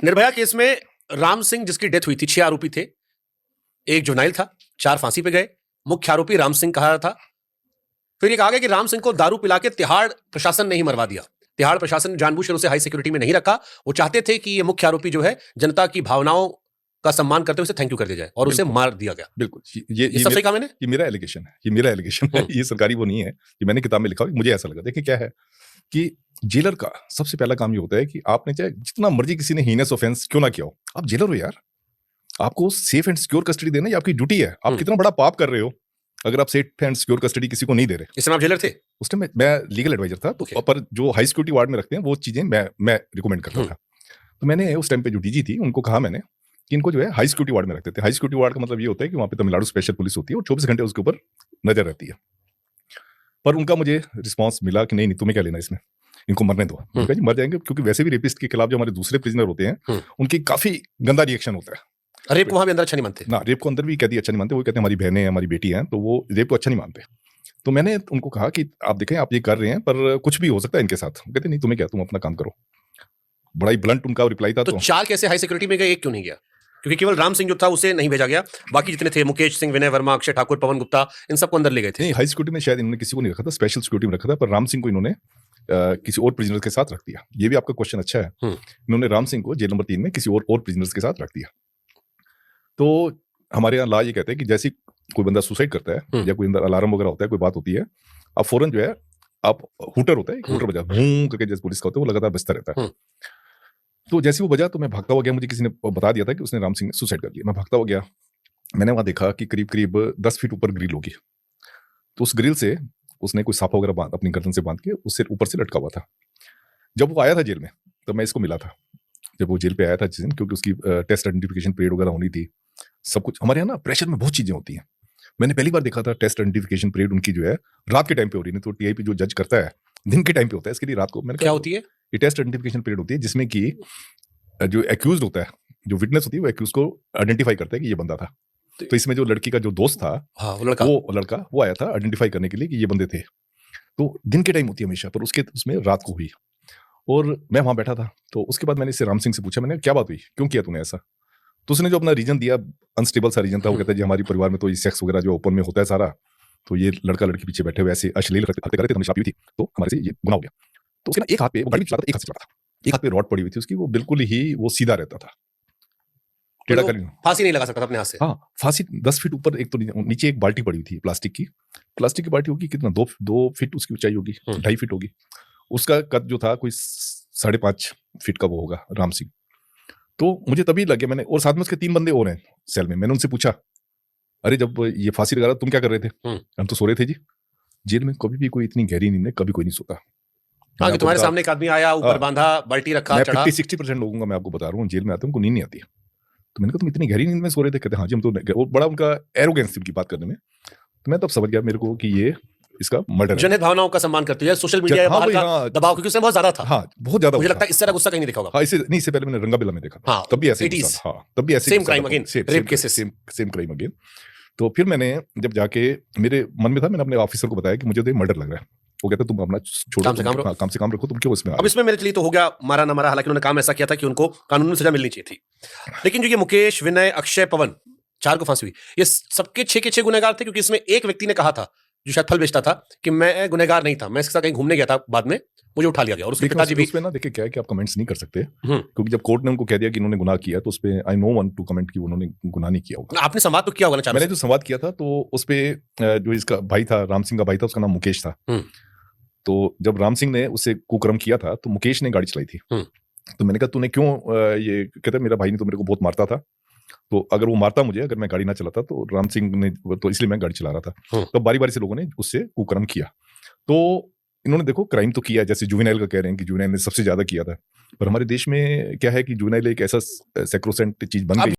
Nirbhaya case में राम सिंह जिसकी death हुई थी, 6 आरोपी थे, एक जुर्नाइल था, 4 फांसी पे गए। मुख्य आरोपी राम सिंह कहा था। फिर ये कहा गया कि राम सिंह को दारू पिला के तिहाड़ प्रशासन ने ही मरवा दिया। तिहाड़ प्रशासन ने जानबूझकर उसे हाई सिक्योरिटी में नहीं रखा। वो चाहते थे कि ये मुख्य आरोपी जो है जनता की भावनाओं का सम्मान करते हुए उसे थैंक यू कर दिया जाए और उसे मार दिया गया। बिल्कुल, ये सब सही कहा मैंने? ये मेरा एलिगेशन है, ये सरकारी वो नहीं है कि मैंने किताब में लिखा हो, मुझे ऐसा लगा। देखिए क्या है कि जेलर का सबसे पहला काम ये होता है कि आपने चाहे जितना मर्जी किसी ने हीनस ऑफेंस क्यों ना किया हो, आप जेलर हो यार, आपको सेफ एंड सिक्योर कस्टडी देना ये आपकी ड्यूटी है। आप कितना बड़ा पाप कर रहे हो अगर आप सेफ एंड सिक्योर कस्टडी किसी को नहीं दे रहे। इस समय आप जेलर थे? उस टाइम मैं लीगल एडवाइजर था, तो पर जो हाई सिक्योरिटी वार्ड में रखते हैं वो चीजें मैं रिकमेंड करता था। तो मैंने उस टाइम पे जो डीजी थी उनको कहा मैंने कि इनको जो है हाई सिक्योरिटी वार्ड में रखते थे। हाई सिक्योरिटी वार्ड का मतलब ये होता है कि वहाँ पे तमिलनाडु स्पेशल पुलिस होती है और 24 घंटे उसके ऊपर नजर रहती है। पर उनका मुझे रिस्पांस मिला कि नहीं तुम्हें क्या लेना इसमें, इनको मरने दो। मैंने कहा जी मर जाएंगे, क्योंकि वैसे भी रेपिस्ट के खिलाफ जो हमारे दूसरे प्रिजनर होते हैं उनकी काफी गंदा रिएक्शन होता है। रेप को वहां भी अंदर अच्छा नहीं मानते ना, रेप को अंदर भी कहती अच्छा नहीं मानते। वो कहते हैं हमारी बहनें हैं, हमारी बेटी हैं, तो वो रेप को अच्छा नहीं मानते। तो मैंने उनको कहा कि आप देखें आप ये कर रहे हैं पर कुछ भी हो सकता है इनके साथ। कहते नहीं तुम्हें क्या, तुम अपना काम करो। बड़ा ही ब्लंट उनका रिप्लाई था। तो 4 कैसे हाई सिक्योरिटी में गए, एक क्यों नहीं गया? क्योंकि केवल राम सिंह जो था उसे नहीं भेजा गया, बाकी जितने थे मुकेश सिंह, विनय वर्मा, अक्षय ठाकुर, पवन गुप्ता, इन सबको अंदर ले गए थे। नहीं, हाई सिक्योरिटी में शायद इन्होंने किसी को नहीं रखा था, स्पेशल सिक्योरिटी में रखा था, पर राम सिंह को इन्होंने किसी और प्रिजनर के साथ रख दिया। ये भी आपका क्वेश्चन अच्छा है। इन्होंने राम सिंह को जेल नंबर 3 में किसी और प्रिजनर्स के साथ रख दिया। तो हमारे यहाँ लॉ ये कहते हैं कि जैसे कोई बंदा सुसाइड करता है या कोई अंदर अलार्म वगैरह होता है, कोई बात होती है, आप फौरन जो है आप हुटर होता है, हूटर बजा भूं करके जैसे पुलिस का होता है वो लगातार बजता रहता है। तो जैसे वो बजा तो मैं भागता हुआ गया, मुझे किसी ने बता दिया था कि उसने राम सिंह ने सुसाइड कर लिया। मैं भागता हुआ गया, मैंने वहां देखा कि करीब करीब 10 फीट ऊपर ग्रिल होगी। तो उस ग्रिल से उसने कोई साफा वगैरह अपनी गर्दन से बांध के उससे ऊपर से लटका हुआ था। जब वो आया था जेल में तो मैं इसको मिला था, जब वो जेल पे आया था जिस दिन, क्योंकि उसकी टेस्ट आइडेंटिफिकेशन पीरियड वगैरह होनी थी। सब कुछ हमारे यहाँ ना प्रेशर में बहुत चीजें होती हैं। मैंने पहली बार देखा था टेस्ट आइडेंटिफिकेशन पीरियड उनकी जो है रात के टाइम पे हो रही, नहीं तो टीआईपी जो जज करता है दिन के टाइम पे होता है, इसके लिए रात को। मैंने क्या होती है ये टेस्ट आइडेंटिफिकेशन पीरियड होती है जिसमें कि जो एक्यूज होता है, जो विटनेस होती है, वो एक्यूज को आइडेंटिफाई करता है कि ये बंदा था। तो इसमें जो लड़की का जो दोस्त था, वो लड़का वो आया था आइडेंटिफाई करने के लिए कि ये बंदे थे। तो दिन के टाइम होती है हमेशा, पर उसमें रात को हुई और मैं वहां बैठा था। तो उसके बाद मैंने इससे राम सिंह से पूछा, मैंने क्या बात हुई, क्यों किया तूने ऐसा? तो उसने जो अपना रीजन दिया, अनस्टेबल सा रीजन था। वो कहता है जी हमारे परिवार में तो ये सेक्स वगैरह जो ओपन में होता है सारा, तो ये लड़का लड़की पीछे बैठे हुए ऐसे अश्लील हरकतें कर रहे थे, हमने शराब पी थी, तो हमारे से ये गुनाह हो गया। तो उसके ना एक हाथ पे वो गाड़ी चलाता था, एक हाथ से चलाता था, एक हाथ पे रॉड पड़ी हुई थी उसकी, वो बिल्कुल ही वो सीधा रहता था, टेढ़ा कर फांसी नहीं लगा सकता अपने हाथ से। हाँ, फांसी 10 फीट ऊपर, एक तो नीचे एक बाल्टी पड़ी हुई थी प्लास्टिक की बाल्टी होगी कितना, 2 फीट उसकी ऊंचाई होगी, 2.5 फीट होगी। उसका कद जो था कोई 5.5 फीट का वो होगा राम सिंह। तो मुझे तभी लगे, मैंने, और साथ में उसके 3 बंदे और हैं सेल में। मैंने उनसे पूछा, अरे जब ये फांसी लगा रहा तुम क्या कर रहे थे? हम तो सो रहे थे जी। जेल में कभी भी कोई इतनी गहरी नींद में कभी कोई नहीं सोता। हाँ, कि तुम्हारे सामने एक आदमी आया, ऊपर बांधा, बाल्टी रखा, चढ़ा। 50-60% लोगों का मैं आपको बता रहा हूँ जेल में आते हैं उनको नींद नहीं आती है। तो मैंने कहा तुम इतनी गहरी नींद में सो रहे थे? कहते हाँ जी हम तो, बड़ा उनका एरोगेंस थी उनकी बात करने में। तो मैं तब समझ गया मेरे को कि ये इसका मर्डर है। जनहित भावनाओं का सम्मान करती है, सोशल मीडिया या बाहर का दबाव, क्योंकि उसमें बहुत ज्यादा था। हाँ, बहुत ज्यादा। मुझे लगता है इससे गुस्सा कहीं नहीं देखा होगा। हाँ, इससे पहले मैंने रंगा बिल्ला में देखा था, तब भी ऐसे ही। हाँ, तब भी ऐसे same crime again, rape cases, same crime again. तो फिर मैंने जब जाके, मेरे मन में था, मैंने अपने ऑफिसर को बताया कि मुझे मर्डर लग रहा है। वो कहता तुम अपना छोड़ो, काम से काम रखो, तुम क्यों इसमें? अब इसमें मेरे लिए तो हो गया मारा ना मारा, हालांकि उन्होंने काम ऐसा किया था कि उनको कानून में सजा मिलनी चाहिए थी। लेकिन जो ये मुकेश, विनय, अक्षय, पवन, 4 को फांसी हुई, ये सबके 6 के 6 गुनहगार थे, क्योंकि इसमें एक व्यक्ति ने कहा था जो शायद फल बेचता था कि मैं गुनहगार नहीं था, मैं इसके साथ कहीं घूमने गया था, बाद में मुझे उठा लिया गया। और उसके पिताजी भी। उसमें ना देखिए क्या है कि आप कमेंट्स नहीं कर सकते, क्योंकि जब कोर्ट ने उनको कह दिया कि इन्होंने गुनाह किया, तो उस पे I know one two comment कि उन्होंने गुनाह नहीं किया होगा। आपने संवाद तो किया होगा ना? मैंने जो संवाद किया था तो उस पे जो इसका भाई था, राम सिंह का भाई था, उसका नाम मुकेश था। तो जब राम सिंह ने उससे कुकर्म किया था तो मुकेश ने गाड़ी चलाई थी। तो मैंने कहा तूने क्यों ये? कहता मेरा भाई ने तो मेरे को बहुत मारता था, तो अगर वो मारता मुझे, अगर मैं गाड़ी ना चलाता, तो राम सिंह ने, तो इसलिए मैं गाड़ी चला रहा था। तो बारी बारी से लोगों ने उससे कुकर्म किया। तो इन्होंने देखो क्राइम तो किया, जैसे जुवेनाइल का कह रहे हैं कि जुवेनाइल ने सबसे ज्यादा किया था, पर हमारे देश में क्या है कि जुवेनाइल एक ऐसा सैक्रोसेंट चीज बन गई।